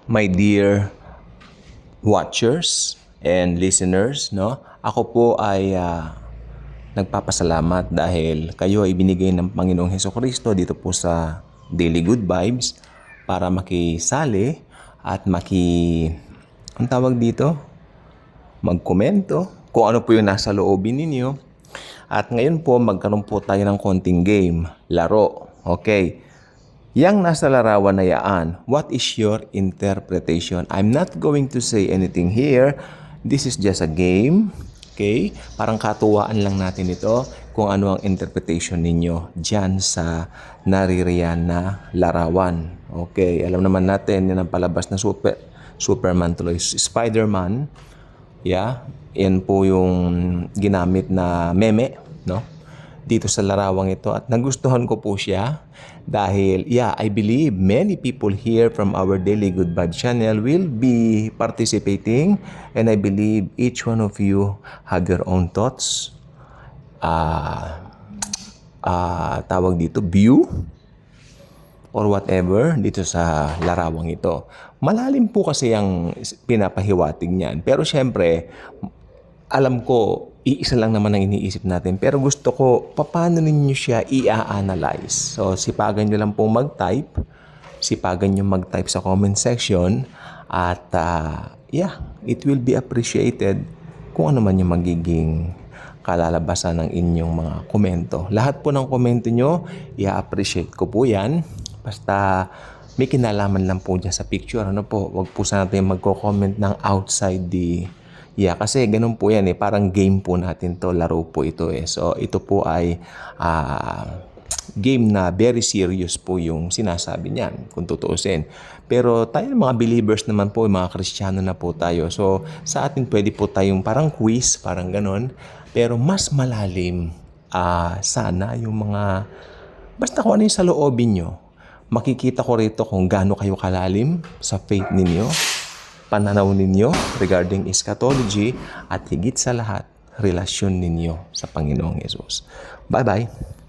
My dear watchers and listeners, no? Ako po ay nagpapasalamat dahil kayo ay binigay ng Panginoong Hesukristo dito po sa Daily Good Vibes para makisali at ang tawag dito, magkomento kung ano po yung nasa loobin ninyo. At ngayon po, magkaroon po tayo ng konting game, laro. Okay. Yang nasa larawan na yaan, what is your interpretation? I'm not going to say anything here. This is just a game. Okay? Parang katuwaan lang natin ito kung ano ang interpretation ninyo dyan sa naririyan na larawan. Okay? Alam naman natin, yan ang palabas na Superman tuloy. Spider-Man. Yeah? Yan po yung ginamit na meme, no? Dito sa larawang ito at nagustuhan ko po siya dahil I believe many people here from our Daily Good Vibe channel will be participating and I believe each one of you have your own thoughts, tawag dito, view or whatever dito sa larawang ito. Malalim po kasi ang pinapahiwatig niyan. Pero syempre, alam ko, iisa lang naman ang iniisip natin. Pero gusto ko, paano ninyo siya i-analyze? So, sipagan nyo lang pong mag-type. Sipagan nyo mag-type sa comment section. At, it will be appreciated kung ano man yung magiging kalalabasan ng inyong mga komento. Lahat po ng komento nyo, i-appreciate ko po yan. Basta, may kinalaman lang po dyan sa picture. Ano po, wag po sana tayo magko-comment ng outside the... kasi ganun po yan parang game po natin to, laro po ito So, ito po ay game na very serious po yung sinasabi niyan, kung tutuusin. Pero tayo mga believers naman po, mga Kristiyano na po tayo. So, sa atin pwede po tayong parang quiz, parang ganun. Pero mas malalim sana yung mga, basta kung ano yung sa loobin nyo. Makikita ko rito kung gaano kayo kalalim sa faith ninyo, pananaw ninyo regarding eschatology at higit sa lahat, relasyon ninyo sa Panginoong Yesus. Bye-bye!